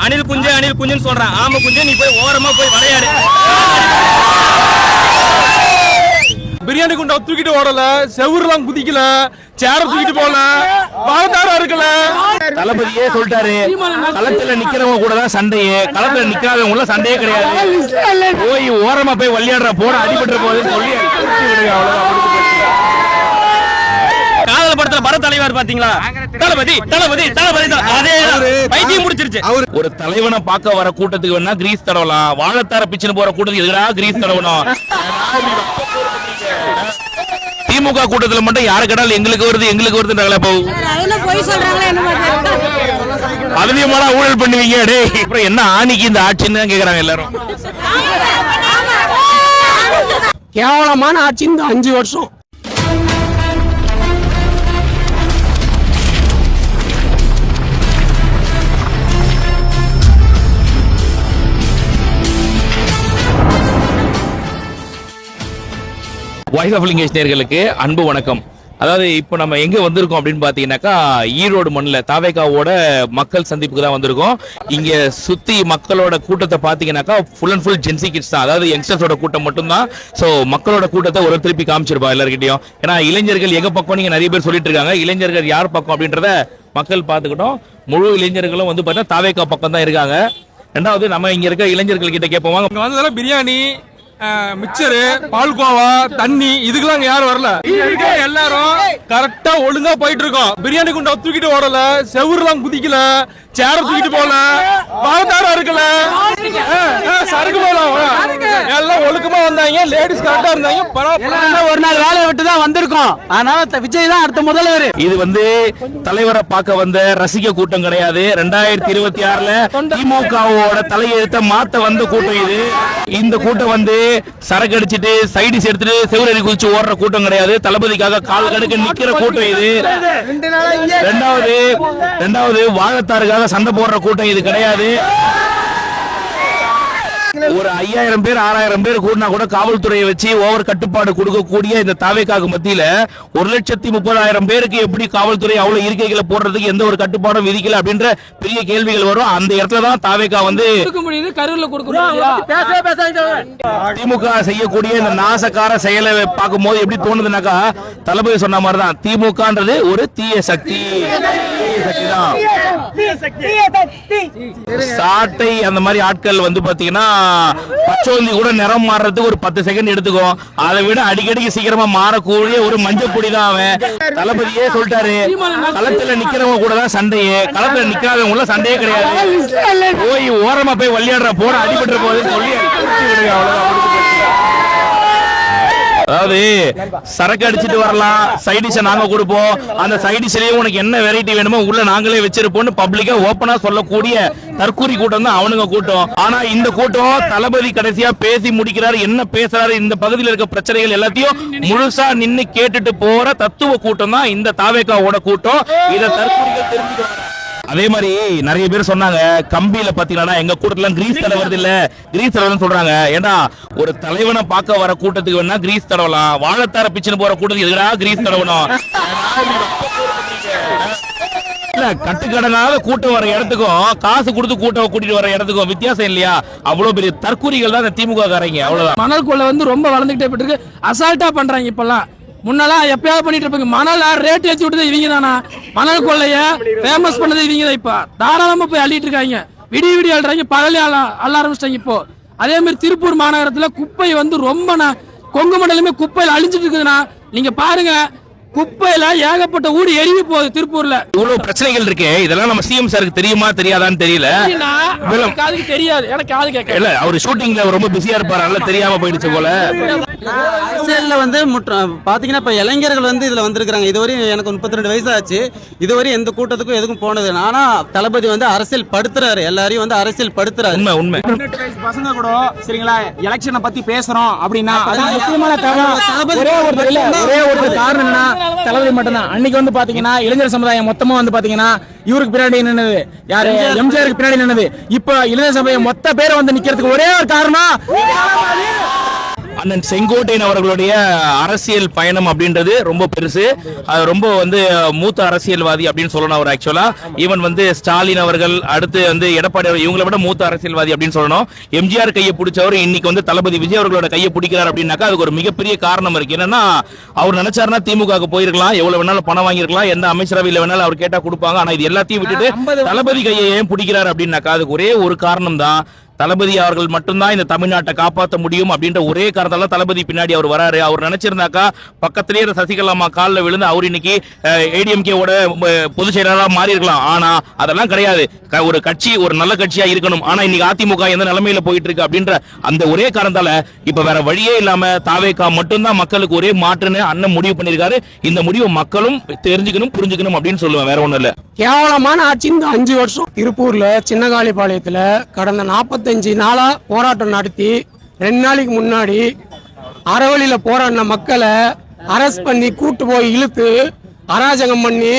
அணில் குஞ்சுன்னு சொல்றான். ஆமா குஞ்சு, நீ போய் ஓரமா போய் விளையாடு. பிரியாணி குண்டா தூக்கிட்டு ஓடல, செவுருலாம் குதிக்கல, சேர தூக்கிட்டு போல, பாவத்தாரா இருக்கல. தளபதியே சொல்லிட்டாரு, களத்துல நிக்கிறவங்க கூட தான் சண்டையே, களத்துல நிக்காதவங்க சண்டையே கிடையாது. போய் ஓரமா போய் விளையாடுற போட அடிபட்டு போகுதுன்னு சொல்லி காதல் படத்துல பர தலைவர் பாத்தீங்களா? தளபதி தளபதி தளபதி அதே பைத்தியம் முடிச்சிருச்சு. ஒரு தலைவனை பார்க்க வர கூட்டத்துக்கு வேணா கிரீஸ் தடவலாம், வாழைத்தார பிச்சுன்னு போற கூட்டத்துக்கு எதுடா கிரீஸ் தடவணும்? திமுக கூட்டத்துல மட்டும் யாரு கேட்டாலும் எங்களுக்கு வருதுன்றாங்களே. அதிகமான ஊழல் பண்ணுவீங்க டே, அப்புறம் என்ன ஆணிக்கு இந்த ஆட்சின்னு தான் கேக்குறாங்க எல்லாரும். கேவலமான ஆட்சி இந்த 5 வருஷம். வாய்ஸ் ஆஃப் லிங்கேஷ் நேயர்களுக்கு அன்பு வணக்கம். அதாவது இப்போ நம்ம எங்க வந்திருக்கோம் அப்படின்னு பாத்தீங்கன்னாக்கா, ஈரோடு மண்ணில் தாவேகாவோட மக்கள் சந்திப்புக்கு தான் வந்திருக்கோம். இங்க சுத்தி மக்களோட கூட்டத்தை பாத்தீங்கன்னாக்கா full and full Gen Z kids தான், அதாவது யங்ஸ்டர்ஸோட கூட்டம் மட்டும்தான். ஸோ மக்களோட கூட்டத்தை ஒரு திருப்பி காமிச்சிருப்பா எல்லாருக்கிட்டையும். ஏன்னா இளைஞர்கள் எங்க பக்கம் நீங்க நிறைய பேர் சொல்லிட்டு இருக்காங்க, இளைஞர்கள் யார் பக்கம் அப்படின்றத மக்கள் பார்த்துக்கிட்டோம். முழு இளைஞர்களும் வந்து பார்த்தா தாவேகா பக்கம் தான் இருக்காங்க. ரெண்டாவது நம்ம இங்க இருக்க இளைஞர்கள் கிட்ட கேட்போம், வந்ததெல்லாம் பிரியாணி, மிக்சரு, பால்கோவா, தண்ணி இதுக்கெல்லாம் யாரும் வரல. எல்லாரும் கரெக்டா ஒழுங்கா போயிட்டு இருக்கோம். பிரியாணி குண்டா தூக்கிட்டு ஓடல, செவுருலாம் குதிக்கல, சேர தூக்கிட்டு போல, பாவத்தாரா இருக்கல, சரக்கு போலாம், எல்லாம் ஒழுக்கமா வந்தாங்க. லேடிஸ் கரெக்டா இருந்தாங்க. ஒரு நாள் வேலையை விட்டு தான் வந்திருக்கோம். அதனால விஜய் தான் அடுத்த முதல்வர். இது வந்து தலைவரை பார்க்க வந்த ரசிக கூட்டம் கிடையாது. 2026ல திமுகவோட தலையெழுத்த மாத்த வந்த கூட்டம் இது. இந்த கூட்டம் வந்து சரக்கு அடிச்சிட்டு சைடிஸ் எடுத்துட்டு செவ்வரி குதிச்சு ஓடுற கூட்டம் கிடையாது. தளபதிக்காக கால் கடுக்க நிக்கிற கூட்டம் இது. ரெண்டாவது வாழத்தாருக்காக சண்டை போடுற கூட்டம் இது கிடையாது. ஒரு 5000 பேர் 6000 பேர் கூடினா கூட காவல்துறையை வச்சு ஓவர் கட்டுப்பாடு கொடுக்கக்கூடிய இந்த தாவேகாக்கு மத்தியில 1,30,000 பேருக்கு எப்படி காவல்துறை அவ்வளவு இருக்கைகளை போடுறதுக்கு எந்த ஒரு கட்டுப்பாடும் விதிக்கல அப்படின்ற பெரிய கேள்விகள் வரும். அந்த இடத்துல தான் தாவேகா வந்து திமுக செய்யக்கூடிய இந்த நாசக்கார செயலை பார்க்கும் போது எப்படி தோணுதுனாக்கா, தளபதி சொன்ன மாதிரிதான் திமுகன்றது ஒரு தீய சக்தி தான். சாட்டை அந்த மாதிரி ஆட்கள் வந்து பாத்தீங்கன்னா பச்சோந்தி கூட நிறம் மாறுறதுக்கு ஒரு 10 செகண்ட் எடுத்துக்கும். அதை விட அடிக்கடிக்கு சீக்கிரமா மாறக்கூடிய ஒரு மஞ்சப்பொடி தான் அவன். தளபதியே சொல்லிட்டாரு, களத்துல நிக்கிறவங்க கூட தான் சண்டையே, களத்துல நிக்காதவங்க சண்டையே கிடையாது. போய் ஓரமா போய் விளையாடுற போட அடிபட்டு போகுதுன்னு சொல்லி அதாவது சரக்கு அடிச்சிட்டு வரலாம், சைடிஷ நாங்க கொடுப்போம், அந்த சைடிஷ்லயே உனக்கு என்ன வெரைட்டி வேணுமோ உள்ள நாங்களே வச்சிருப்போம் பப்ளிக்கா ஓபனா சொல்லக்கூடிய தற்கூரி கூட்டம் தான் அவனுங்க கூட்டம். ஆனா இந்த கூட்டம் தளபதி கடைசியா பேசி முடிக்கிறாரு, என்ன பேசுறாரு, இந்த பகுதியில் இருக்க பிரச்சனைகள் எல்லாத்தையும் முழுசா நின்னு கேட்டுட்டு போற தத்துவ கூட்டம் தான் இந்த தாவேகாவோட கூட்டம். இத தற்கூரிகள் தெரிஞ்சுக்குவாங்க. அதே மாதிரி நிறைய பேர் சொன்னாங்க, கம்பியில பாத்தீங்கன்னா எங்க கூட்டத்துல கிரீஸ் தடவை வருது இல்ல, கிரீஸ் தடவை சொல்றாங்க. ஏன்னா ஒரு தலைவனை பார்க்க வர கூட்டத்துக்கு வேணா கிரீஸ் தடவலாம், வாழைத்தார பிச்சுன்னு போற கூட்டத்துக்கு எதுடா கிரீஸ் தடவணும்? கட்டுக்கடனால கூட்டம் வர இடத்துக்கும் காசு கொடுத்து கூட்டம் கூட்டிட்டு வர இடத்துக்கும் வித்தியாசம் இல்லையா? அவ்வளவு பெரிய தற்கூரிகள் தான் திமுக காரங்க. அவ்வளவுதான். மணல் கொள்ளை வந்து ரொம்ப வளர்ந்துகிட்டே போயிட்டு இருக்கு, அசால்ட்டா பண்றாங்க. இப்பெல்லாம் முன்னெல்லாம் எப்பயாவது பண்ணிட்டு இருப்பாங்க. மணல் ரேட் ஏற்றி விட்டது இவங்க தானா? மணல் கொள்ளைய ஃபேமஸ் பண்ணது இவங்க தான். இப்ப தாராளமா போய் அள்ளிட்டு இருக்காங்க, விடிய அள்ளுறாங்க, பகலே அள்ள ஆரம்பிச்சிட்டாங்க. இப்போ அதே மாதிரி திருப்பூர் மாநகரத்துல குப்பை வந்து ரொம்ப கொங்கு மண்டலமே குப்பையில அழிஞ்சிட்டு இருக்குதுன்னா நீங்க பாருங்க. குப்பையில ஏகப்பட்ட ஊடு எரிவி போகுது திருப்பூர்ல. இவ்வளவு பிரச்சனைகள் இருக்கு. இதெல்லாம் நம்ம சிஎம் சாருக்கு தெரியுமா தெரியாதான்னு தெரியல. காதுக்கு தெரியாது, எனக்கு காது கேட்க இல்ல. அவர் ஷூட்டிங்ல ரொம்ப பிஸியா இருப்பாரு, அதனால தெரியாம போயிடுச்சு போல. அரசியல்ல வந்து பாத்தீங்கன்னா இப்ப இளைஞர்கள் வந்து இதுல வந்திருக்காங்க. இதுவரையும் எனக்கு 32 வயசு ஆச்சு. இதுவரையும் எந்த கூட்டத்துக்கும் எதுக்கும் போனது. ஆனா தளபதி வந்து அரசியல் படுத்துறாரு, எல்லாரையும் வந்து அரசியல் படுத்துறாரு. உண்மை உண்மை. பசங்க கூட சரிங்களா எலெக்ஷனை பத்தி பேசுறோம் அப்படின்னா முக்கியமான ஒரே ஒரு காரணம் என்ன, தளபதி மட்டும்தான். அன்னைக்கு வந்து பாத்தீங்கன்னா இளைஞர் சமுதாயம் மொத்தமா வந்து பாத்தீங்கன்னா இவருக்கு பின்னாடி நின்னது யாரு? எம்ஜிஆருக்கு பின்னாடி நின்னது. இப்ப இளைஞர் சமுதாயம் மொத்த பேரை வந்து நிக்கிறதுக்கு ஒரே ஒரு காரணம் அண்ணன் செங்கோட்டையன் அவர்களுடைய அரசியல் பயணம் அப்படின்றது ரொம்ப பெருசு. அது ரொம்ப வந்து மூத்த அரசியல்வாதி அப்படின்னு சொல்லணும் அவர் ஆக்சுவலா. ஈவன் வந்து ஸ்டாலின் அவர்கள், அடுத்து வந்து எடப்பாடி அவர், இவங்களை விட மூத்த அரசியல்வாதி அப்படின்னு சொல்லணும். எம்ஜிஆர் கையை பிடிச்சவர் இன்னைக்கு வந்து தளபதி விஜய் அவர்களோட கையை பிடிக்கிறார் அப்படின்னாக்கா அதுக்கு ஒரு மிகப்பெரிய காரணம் இருக்கு. என்னன்னா அவர் நினைச்சாருன்னா திமுக போயிருக்கலாம், எவ்வளவு வேணாலும் பணம் வாங்கிருக்கலாம், எந்த அமைச்சரவையில் வேணாலும் அவர் கேட்டா கொடுப்பாங்க. ஆனா இது எல்லாத்தையும் விட்டுட்டு தளபதி கையை ஏன் பிடிக்கிறார் அப்படின்னாக்கா அதுக்கு ஒரே ஒரு காரணம் தான். தளபதி அவர்கள் மட்டும்தான் இந்த தமிழ்நாட்டை காப்பாற்ற முடியும் அப்படின்ற ஒரே காரணத்தால தளபதி பின்னாடி அவர் வராரு. அவர் நினைச்சிருந்தாக்கா பக்கத்திலேயே சசிகலாமா காலில் விழுந்து அவர் இன்னைக்கு ஏடிஎம்கேவோட பொதுச் செயலாளராக மாறி இருக்கலாம். ஆனா அதெல்லாம் கிடையாது. ஒரு கட்சி ஒரு நல்ல கட்சியா இருக்கணும். ஆனா இன்னைக்கு அதிமுக எந்த நிலைமையில போயிட்டு இருக்கு அப்படின்ற அந்த ஒரே காரணத்தால இப்ப வேற வழியே இல்லாம தாவேகா மட்டும்தான் மக்களுக்கு ஒரே மாற்றுன்னு அண்ணன் முடிவு பண்ணிருக்காரு. இந்த முடிவு மக்களும் தெரிஞ்சுக்கணும், புரிஞ்சுக்கணும் அப்படின்னு சொல்லுவேன், வேற ஒண்ணும் இல்ல. கேவலமான ஆட்சி இந்த 5 வருஷம். திருப்பூர்ல சின்னகாளிபாளையத்துல கடந்த 45 நாளா போராட்டம் நடத்தி 2 நாளைக்கு முன்னாடி அறவழியில போராடின மக்களை அரெஸ்ட் பண்ணி கூட்டு போய் இழுத்து அராஜகம் பண்ணி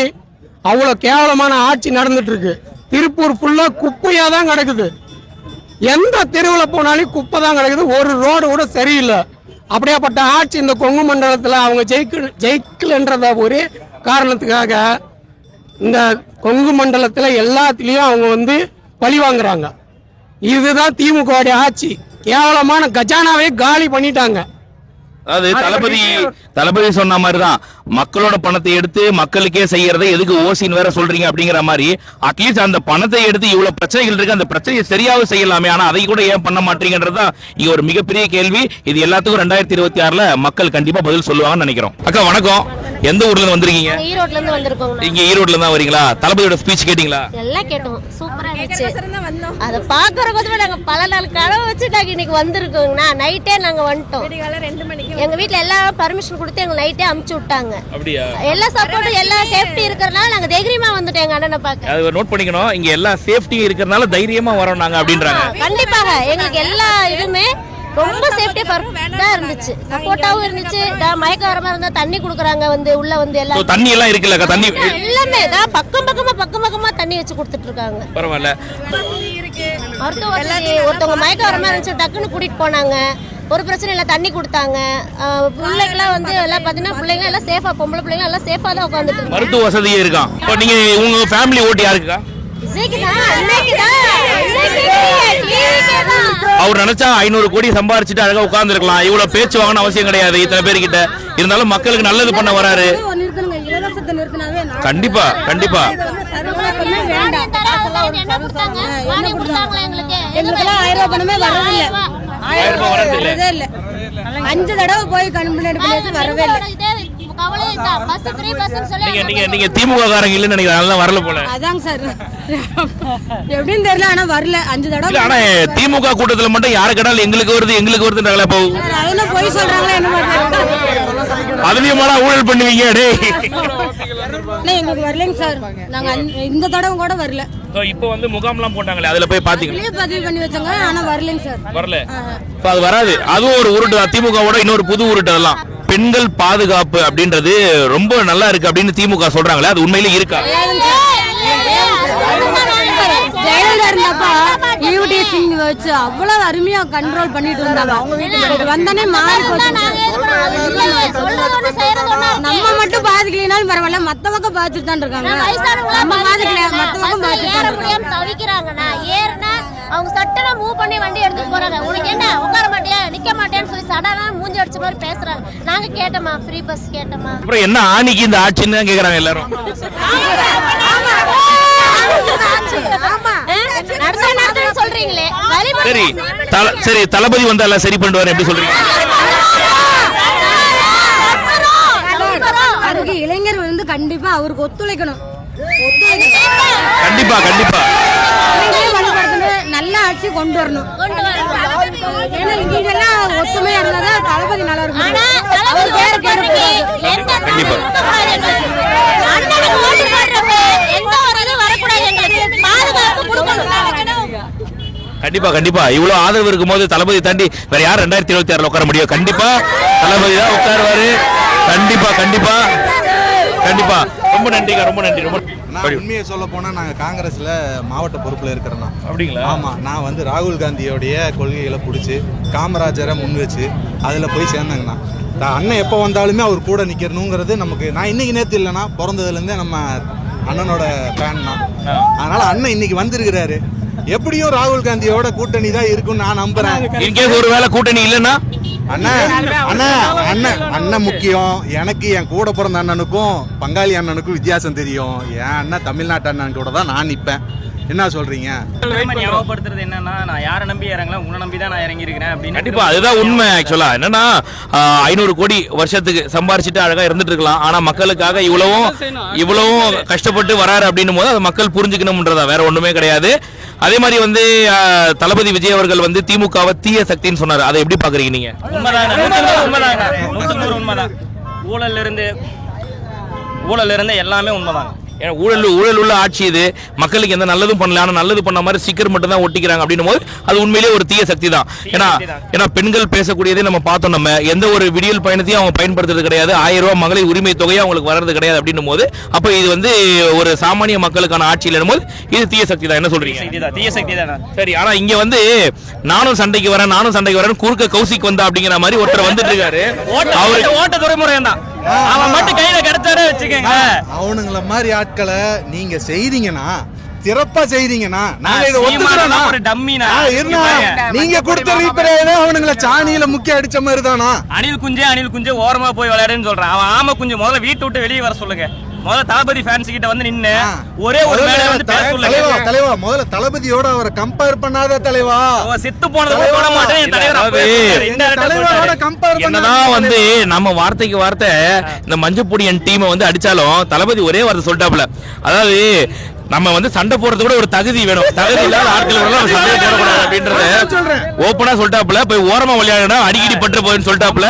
அவ்வளவு கேவலமான ஆட்சி நடந்துட்டு இருக்கு. திருப்பூர் ஃபுல்லா குப்பையா தான் கிடக்குது. எந்த தெருவில் போனாலும் குப்பை தான் கிடக்குது. ஒரு ரோடு கூட சரியில்லை. அப்படியாப்பட்ட ஆட்சி இந்த கொங்கு மண்டலத்தில் அவங்க ஜெயிக்கலன்றத ஒரே காரணத்துக்காக இந்த கொங்கு மண்டலத்தில் எல்லாத்துலேயும் அவங்க வந்து பழி வாங்குறாங்க. இதுதான் திமுக ஆட்சி. கேவலமான கஜானாவே காலி பண்ணிட்டாங்க. அதாவது தளபதி சொன்ன மாதிரிதான் மக்களோட பணத்தை எடுத்து மக்களுக்கே செய்யறதை எதுக்கு ஓசின்னு வேற சொல்றீங்க அப்படிங்கிற மாதிரி. அட்லீஸ்ட் அந்த பணத்தை எடுத்து இவ்வளவு பிரச்சனைகள் இருக்கு, அந்த பிரச்சனையை சரியாக செய்யலாமே. ஆனா அதை கூட ஏன் பண்ண மாட்டீங்கன்றதுதான் இங்க ஒரு மிகப்பெரிய கேள்வி. இது எல்லாத்துக்கும் 2026 மக்கள் கண்டிப்பா பதில் சொல்லுவாங்கன்னு நினைக்கிறோம். அக்கா வணக்கம். எந்த ஊர்ல இருந்து வந்திருக்கீங்க? ஈரோட்ல இருந்து வந்திருக்கோம். இங்க ஈரோட்ல தான் வரீங்களா? தளபதியோட ஸ்பீச் கேட்டீங்களா? எல்லாம் கேட்டோம். சூப்பரா இருந்துச்சு. அத பாக்குறதுக்கு நாங்க பல நாள் கனவு வச்சு நாங்க இன்னைக்கு வந்திருக்கோங்கண்ணா. நைட்டே நாங்க வந்துட்டோம். 2 மணிக்கு எங்க வீட்ல எல்லாரும் பர்மிஷன் கொடுத்து எங்க நைட்டே அனுப்பிச்சு விட்டாங்க. அப்படியே எல்லா சப்போர்ட் எல்லா சேஃப்டி இருக்கறனால நாங்க தைரியமா வந்துட்டோம் எங்க அண்ணனை பார்க்க. அது நோட் பண்ணிக்கணும். இங்க எல்லா சேஃப்டி இருக்கறனால தைரியமா வரோம் நாங்க அப்படின்றாங்க. கண்டிப்பாக எங்களுக்கு எல்லா இதுமே ரொம்ப சேஃப்டி பர்ஃபெக்ட்டா இருந்துச்சு. சப்போர்ட்டாவும் இருந்துச்சு. மயக்க வரமா இருந்தா தண்ணி குடுக்குறாங்க வந்து உள்ள வந்து எல்லாம் தண்ணி எல்லாம் இருக்குல்ல, தண்ணி எல்லாமே பக்கம் பக்கமா தண்ணி வச்சு கொடுத்துட்டு இருக்காங்க. பரவாயில்ல. மருத்துவ வசதி ஒருத்தவங்க மயக்க வரமா இருந்துச்சு, டக்குன்னு கூட்டிட்டு போனாங்க. ஒரு பிரச்சனை இல்லை, தண்ணி கொடுத்தாங்க. பிள்ளைங்களாம் வந்து எல்லாம் பார்த்தீங்கன்னா பிள்ளைங்க எல்லாம் சேஃபா, பொம்பளை பிள்ளைங்க எல்லாம் சேஃபா தான் உட்காந்துட்டு. மருத்துவ வசதியே இருக்கா? இப்போ நீங்க உங்க ஃபேமிலி ஓட்டு யாருக்கா? அவர் நினைச்சா 500 கோடி சம்பாரிச்சுட்டு அழகா உட்கார்ந்து இருக்கலாம். இவ்வளவு பேச்சு வாங்கணும் அவசியம் கிடையாது இத்தனை பேர்கிட்ட. இருந்தாலும் மக்களுக்கு நல்லது பண்ண வராரு. கண்டிப்பா கண்டிப்பா. வரதில்லை. 5 தடவை போய் கம்ப்ளைண்ட் பண்ணி வரவே இல்லை. நீங்க திமுக காரங்க இல்லன்னு நினைக்கிறேன், வரல போல. அதாங்க சார், எப்படின்னு தெரியல, ஆனா வரல 5 தடவை. ஆனா திமுக கூட்டத்துல மட்டும் யாரு கேட்டாலும் எங்களுக்கு வருதுன்றாங்களே. அதெல்லாம் போய் சொல்றாங்களா என்ன மாதிரி? அதுலயும் ஊழல் பண்ணுவீங்க டே. எங்களுக்கு வரலைங்க சார். நாங்க இந்த தடவை கூட வரல. இப்போ வந்து முகாம்லாம் போட்டாங்களே, அதுல போய் பாத்தீங்களா? பதிவு பண்ணி வச்சாங்க, ஆனா வரலைங்க சார். வரல. அது வராது. அதுவும் ஒரு உருட்டு தான். திமுகவோட இன்னொரு புது உருட்டு. அதெல்லாம் பெண்கள் பாதுகாப்பு அப்படின்றது ரொம்ப நல்லா இருக்கு அப்படின்னு திமுக சொல்றாங்களே, அது உண்மையிலே இருக்கா? ஜெயலலிதா இருந்தப்ப ஈவுடி சிங் வச்சு அவ்வளவு அருமையா கண்ட்ரோல் பண்ணிட்டு இருந்தாங்க. வந்தனே மாறி போச்சு. நம்ம மட்டும் பாதிக்கலைனாலும் பரவாயில்ல, மத்த பக்கம் பாதிச்சுட்டு தான் இருக்காங்க. நம்ம பாதிக்கல, மத்த பக்கம் பாதிச்சுட்டு தவிக்கிறாங்கண்ணா. ஏறுனா அவங்க சட்டனா மூவ் பண்ணி வண்டி எடுத்துட்டு போறாங்க. உனக்கு என்ன உட்கார மாட்டியா நிக்க மாட்டேன்னு சொல்லி சடனா மூஞ்சி அடிச்ச மாதிரி பேசுறாங்க. நாங்க கேட்டோமா, ஃப்ரீ பஸ் கேட்டோமா. அப்புறம் என்ன ஆணிக்கு இந்த ஆட்சின்னு தான் கேக்குறாங்க எல்லாரும். சொல்றீங்களே சரி, தளபதி வந்தா எல்லாம் சரி பண்ணுவாரு எப்படி சொல்றீங்க? அதுக்கு இளைஞர் வந்து கண்டிப்பா அவருக்கு ஒத்துழைக்கணும். கண்டிப்பா கண்டிப்பா நல்ல ஆட்சி கொண்டு வரணும். ஏன்னா இங்கெல்லாம் ஒத்துமையா இருந்தா தளபதி நல்லா இருக்கும். கண்டிப்பா கண்டிப்பா. இவ்வளவு ஆதரவு இருக்கும் போது தளபதி தாண்டி வேற யார் 2026 உட்கார முடியும்? கண்டிப்பா தளபதி தான் உட்காருவாரு. கண்டிப்பா கண்டிப்பா. கண்டிப்பா. ரொம்ப நன்றிங்க, ரொம்ப நன்றி. ரொம்ப நான் உண்மையை சொல்ல போனா நாங்க காங்கிரஸ்ல மாவட்ட பொறுப்புல இருக்கிறோம். அப்படிங்களா? ஆமா, நான் வந்து ராகுல் காந்தியோடைய கொள்கைகளை பிடிச்சி காமராஜரை முன் வச்சு அதுல போய் சேர்ந்தாங்கண்ணா. அண்ணன் எப்போ வந்தாலுமே அவர் கூட நிற்கணுங்கிறது நமக்கு, நான் இன்னைக்கு நேற்று இல்லைன்னா பிறந்ததுலேருந்தே நம்ம அண்ணனோட ஃபேன் தான். அதனால அண்ணன் இன்னைக்கு வந்திருக்கிறாரு. எப்படியும் ராகுல் காந்தியோட கூட்டணி தான் இருக்குன்னு நான் நம்புறேன். இன்கேஸ் ஒரு வேளை கூட்டணி இல்லைன்னா அண்ணன் முக்கியம். எனக்கு என் கூட பிறந்த அண்ணனுக்கும் பங்காளி அண்ணனுக்கும் வித்தியாசம் தெரியும். என் அண்ணன் தமிழ்நாட்டு அண்ணன் கூட தான் நான் நிற்பேன். என்ன சொல்றீங்க? ஞாபகப்படுத்துறது என்னன்னா, நான் யாரை நம்பி இறங்கல, உங்களை நம்பி தான் நான் இறங்கி இருக்கிறேன் அப்படின்னு. கண்டிப்பா அதுதான் உண்மை. ஆக்சுவலா என்னன்னா 500 கோடி வருஷத்துக்கு சம்பாரிச்சுட்டு அழகா இருந்துட்டு இருக்கலாம். ஆனா மக்களுக்காக இவ்வளவும் கஷ்டப்பட்டு வராரு அப்படின்னும் போது அது மக்கள் புரிஞ்சுக்கணும்ன்றதா, வேற ஒண்ணுமே கிடையாது. அதே மாதிரி வந்து தளபதி விஜய் அவர்கள் வந்து திமுகவை தீய சக்தின்னு சொன்னாரு. அதை எப்படி பாக்குறீங்க நீங்க? உண்மைதான். ஊழல் இருந்து எல்லாமே உண்மைதான். ஊழல் உள்ள ஆட்சி இது. மக்களுக்கு எந்த நல்லதும் பண்ணல, ஆனா நல்லது பண்ண மாதிரி ஸ்டிக்கர் மட்டும் தான் ஒட்டிக்கிறாங்க அப்படின்னும் போது அது உண்மையிலேயே ஒரு தீய சக்தி தான். ஏன்னா பெண்கள் பேசக்கூடியதே நம்ம பார்த்தோம். நம்ம எந்த ஒரு விடியல் பயணத்தையும் அவங்க பயன்படுத்துறது கிடையாது. 1000 ரூபாய் மகளிர் உரிமை தொகையை அவங்களுக்கு வர்றது கிடையாது அப்படின்னும் போது அப்ப இது வந்து ஒரு சாமானிய மக்களுக்கான ஆட்சியில் போது இது தீய சக்தி தான். என்ன சொல்றீங்க? தீய சக்தி தான். சரி, ஆனா இங்க வந்து நானும் சண்டைக்கு வரேன் குறுக்க கௌசிக் வந்தா அப்படிங்கிற மாதிரி ஒருத்தர் வந்துட்டு இருக்காரு. அவருக்கு ஓட்ட துறைமுறை தான். அவன் மட்டும் கையில கிடைச்சாரே வச்சுக்கோங்க. அவனுங்கள மாதிரி ஆட்களை நீங்க செய்றீங்கன்னா, சிறப்பா செய்றீங்கன்னா, நாங்க இதை ஒத்துக்கிறோம்னா, ஒரு டம்மினா நீங்க கொடுத்த ரீப்பரே அவனுங்கள சாணியில முக்கிய அடிச்ச மாதிரி தானா? அணில் குஞ்சே ஓரமா போய் விளையாடுன்னு சொல்றான். அவன் ஆமை குஞ்சு முதல்ல வீட்டை விட்டு வெளியே வர சொல்லுங்க. முதல்ல தளபதி ஃபேன்ஸ் கிட்ட வந்து நின்னு ஒரே ஒரு மேல வந்து பேச சொல்லுங்க. தலைவா முதல்ல தளபதியோட அவரை கம்பேர் பண்ணாத தலைவா. செத்து போனத போட மாட்டேன். என் தலைவரோட கம்பேர் என்னதான் வந்து நம்ம வார்த்தைக்கு வார்த்தை இந்த மஞ்சப்பொடியன் டீமை வந்து அடிச்சாலும் தளபதி ஒரே வார்த்தை சொல்லிட்டாப்ல. அதாவது நம்ம வந்து சண்டை போறது கூட ஒரு தகுதி வேணும். தகுதி இல்லாத ஆட்கள் சண்டை போடக்கூடாது அப்படின்றத ஓப்பனா சொல்லிட்டாப்ல. போய் ஓரமா விளையாடணும், அடிக்கடி பற்று போயின்னு சொல்லிட்டாப்ல.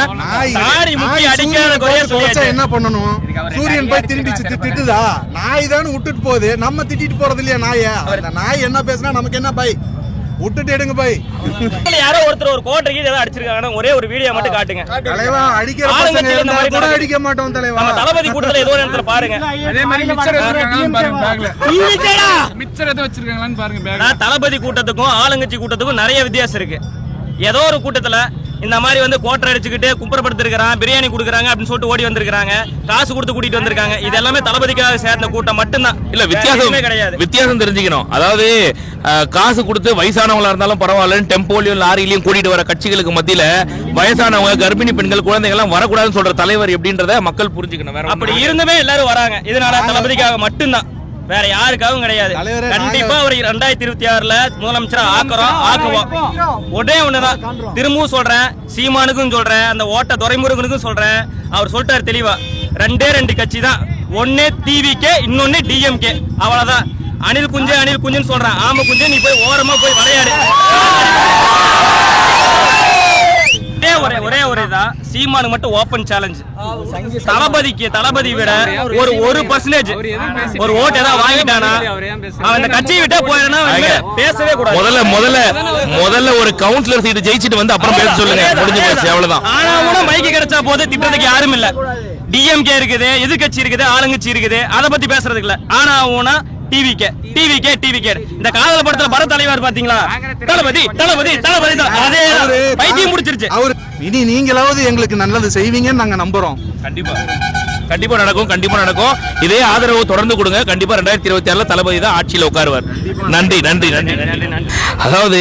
என்ன பண்ணணும்? சூரியன் போய் திரும்பி திட்டுதா? நாய் தானே விட்டுட்டு போகுது, நம்ம திட்டிட்டு போறது இல்லையா நாய? அந்த நாய் என்ன பேசினா நமக்கு என்ன பை? விட்டுட்டு எடுங்க பை. யாரோ ஒருத்தர் ஒரு கோட்டை ஏதோ அடிச்சிருக்காங்க, ஒரே ஒரு வீடியோ மட்டும் காட்டுங்க. தலைவா அடிக்கிற பசங்க இருந்தா கூட அடிக்க மாட்டோம் தலைவா. நம்ம தளபதி கூட்டத்துல ஏதோ நேரத்துல பாருங்க. அதே மாதிரி மிச்சர் வச்சிருக்காங்கன்னு பாருங்க பேக்ல. மிச்சர் எதை வச்சிருக்காங்கன்னு பாருங்க பேக்ல. தளபதி கூட்டத்துக்கும் ஆளுங்கட்சி கூட்டத்துக்கும் நிறைய வித்தியாசம் இருக்கு. ஏதோ ஒரு கூட்டத்துல இந்த மாதிரி வந்து கோட்டை அடிச்சுக்கிட்டு குப்புறப்படுத்திருக்கான், பிரியாணி கொடுக்குறாங்க அப்படின்னு சொல்லிட்டு ஓடி வந்திருக்காங்க, காசு கொடுத்து கூட்டிட்டு வந்திருக்காங்க. இது எல்லாமே தளபதிக்காக சேர்ந்த கூட்டம் மட்டும்தான். இல்ல வித்தியாசம் தெரிஞ்சுக்கணும். அதாவது காசு கொடுத்து வயசானவங்களா இருந்தாலும் பரவாயில்லன்னு டெம்போலையும் லாரிலையும் கூட்டிட்டு வர கட்சிகளுக்கு மத்தியில வயசானவங்க, கர்ப்பிணி பெண்கள், குழந்தைகள் எல்லாம் வரக்கூடாதுன்னு சொல்ற தலைவர் எப்படின்றத மக்கள் புரிஞ்சுக்கணும். அப்படி இருந்துமே எல்லாரும் வராங்க. இதனால தளபதிக்காக மட்டும்தான், வேற யாருக்காகவும் கிடையாது. கண்டிப்பா அவர் 2026ல முதலமைச்சரா ஆக்குவோம். ஒரே ஒண்ணுதான் திரும்பவும் சொல்றேன், சீமானுக்கும் சொல்றேன், அந்த ஓட்ட துரைமுருகனுக்கும் சொல்றேன். அவர் சொல்லிட்டாரு தெளிவா, 2 கட்சி தான். ஒன்னு டிவிகே, இன்னொன்னு டிஎம்கே. அவ்வளவுதான். அணில் குஞ்சுன்னு சொல்றேன். ஆமை குஞ்சு நீ போய் ஓரமா போய் விளையாடு. ஒரே ஒரு தான் சீமானு மட்டும் ஓபன் சேலஞ்ச். தளபதி விட ஒரு 1% ஒரு ஓட்டு ஏதாவது வாங்கிட்டானா அவன் அந்த கட்சியை விட்டா போயிடனா பேசவே கூடாது. முதல்ல ஒரு கவுன்சிலர் சீட் ஜெயிச்சிட்டு வந்து அப்புறம் பேச சொல்லுங்க. முடிஞ்சு போச்சு, அவ்வளவுதான். ஆனா கூட மைக்கு கிடைச்சா போது திட்டத்துக்கு யாரும் இல்ல. டிஎம்கே இருக்குது, எதிர்கட்சி இருக்குது, ஆளுங்கட்சி இருக்குது, அதை பத்தி பேசுறதுக்கு இல்ல. ஆனா அவனா டிவிகே. இந்த காதல படத்துல பர தலைவர் பாத்தீங்களா? தளபதி அதே பைத்தியம் முடிச்சிருச்சு. இனி நீங்களாவது எங்களுக்கு நல்லது செய்வீங்கன்னு நாங்க நம்புறோம். கண்டிப்பா நடக்கும். இதே ஆதரவு தொடர்ந்து கொடுங்க. கண்டிப்பா 2026ல தளபதி தான் ஆட்சியில் உட்காருவார். நன்றி. அதாவது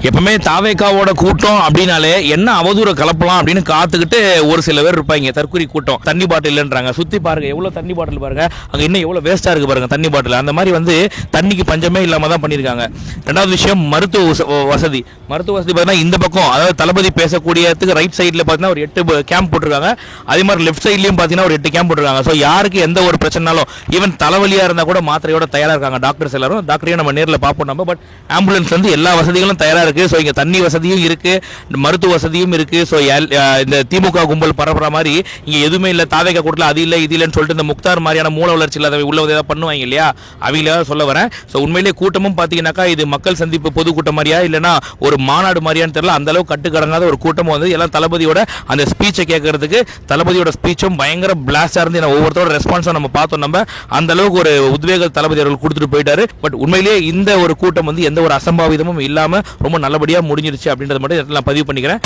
எப்பவுமே தாவேக்காவோட கூட்டம் அப்படின்னாலே என்ன அவதூற கலப்பலாம் அப்படின்னு காத்துக்கிட்டு ஒரு சில பேர் இருப்பாங்க. தற்கொலை கூட்டம். தண்ணி பாட்டில் இல்லைன்றாங்க. சுத்தி பாருங்க, எவ்வளவு தண்ணி பாட்டில் பாருங்க. அங்க இன்னும் எவ்வளவு வேஸ்டா இருக்கு பாருங்க தண்ணி பாட்டில். அந்த மாதிரி வந்து தண்ணிக்கு பஞ்சமே இல்லாம தான் பண்ணிருக்காங்க. ரெண்டாவது விஷயம் மருத்துவ வசதி பார்த்தீங்கன்னா இந்த பக்கம், அதாவது தளபதி பேசக்கூடியதுக்கு ரைட் சைட்ல பார்த்தீங்கன்னா ஒரு 8 கேம்ப் போட்டிருக்காங்க. அதே மாதிரி லெஃப்ட் சைட்லயும் பார்த்தீங்கன்னா ஒரு 8 கேம்ப் போட்டுருக்காங்க. ஸோ யாருக்கு எந்த ஒரு பிரச்சனாலும், ஈவன் தலைவலியா இருந்தா கூட மாத்திரையோட தயாரா இருக்காங்க டாக்டர்ஸ் எல்லாரும். டாக்டரையும் நம்ம நேரில் பார்ப்போம் நம்ம. பட் ஆம்புலன்ஸ் வந்து எல்லா வசதிகளும் தயாரா இருக்கு. ஸோ இங்க தண்ணி வசதியும் இருக்கு, மருத்துவ வசதியும் இருக்கு. ஸோ இந்த திமுக கும்பல் பரப்புற மாதிரி இங்க எதுவுமே இல்லை. தாவேக்கா கூட்டல அது இல்லை இது இல்லைன்னு சொல்லிட்டு இந்த முக்தார் மாதிரியான மூல வளர்ச்சி இல்லாத உள்ளவங்க ஏதாவது பண்ணுவாங்க இல்லையா, அவங்கள சொல்ல வரேன். ஸோ உண்மையிலேயே கூட்டமும் பார்த்தீங்கன்னாக்கா இது மக்கள் சந்திப்பு பொதுக்கூட்டம் மாதிரியா இல்லைன்னா ஒரு மாநாடு மாதிரியான்னு தெரியல. அந்த அளவுக்கு கட்டுக்கடங்காத ஒரு கூட்டமும் வந்து எல்லாம் தளபதியோட அந்த ஸ்பீச்சை கேட்கறதுக்கு. தளபதியோட ஸ்பீச்சும் பயங்கர பிளாக் லாஸ்டா இருந்து ஒவ்வொருத்தரோட ரெஸ்பான்ஸா நம்ம பார்த்தோம். நம்ம அந்த அளவுக்கு ஒரு உத்வேக தளபதி அவர்கள் கொடுத்துட்டு போயிட்டாரு. பட் உண்மையிலேயே இந்த ஒரு கூட்டம் வந்து எந்த ஒரு அசம்பாவிதமும் இல்லாம ரொம்ப நல்லபடியா முடிஞ்சிருச்சு அப்படின்றத மட்டும் நான் பதிவு பண்ணிக்கிறேன்.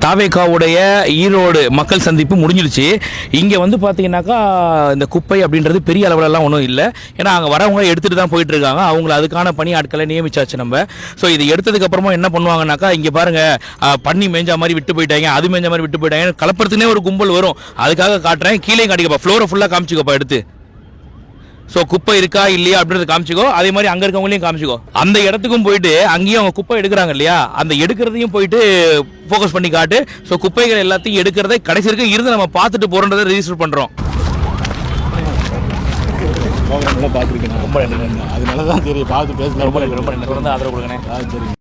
தாவேகாவுடைய ஈரோடு மக்கள் சந்திப்பு முடிஞ்சிருச்சு. இங்க வந்து பாத்தீங்கன்னாக்கா இந்த குப்பை அப்படின்றது பெரிய அளவுல எல்லாம் ஒன்றும் இல்லை. ஏன்னா அங்க வரவங்க எடுத்துட்டு தான் போயிட்டு இருக்காங்க. அவங்களை அதுக்கான பணி ஆட்களை நியமிச்சாச்சு நம்ம. ஸோ இது எடுத்ததுக்கு அப்புறமா என்ன பண்ணுவாங்கன்னாக்கா இங்க பாருங்க பண்ணி மேஞ்சா மாதிரி விட்டு போயிட்டாங்க, அது மேஞ்சா மாதிரி விட்டு போயிட்டாங்க, கலப்பறதுக்குனே ஒரு கும்பல் வரும். அதுக்காக காட்டுறேன். கீழே காட்டிக்கப்பா, ஃப்ளோரை ஃபுல்லா காமிச்சுக்கப்பா எடுத்து. ஸோ குப்பை இருக்கா இல்லையா அப்படின்றத காமிச்சிக்கோ. அதே மாதிரி அங்க இருக்கவங்களையும் காமிச்சிக்கோ. அந்த இடத்துக்கும் போயிட்டு அங்கேயும் அவங்க குப்பை எடுக்கிறாங்க இல்லையா, அந்த எடுக்கிறதையும் போயிட்டு ஃபோக்கஸ் பண்ணி காட்டு. ஸோ குப்பைகள் எல்லாத்தையும் எடுக்கிறதை கடைசி வரைக்கும் இருந்து நம்ம பார்த்துட்டு போறோன்றதை ரெஜிஸ்டர் பண்றோம். பார்த்துருக்கேன், ரொம்ப அதனால தான் சரி பார்த்து பேசலாம். ரொம்ப ஆதரவு கொடுங்க.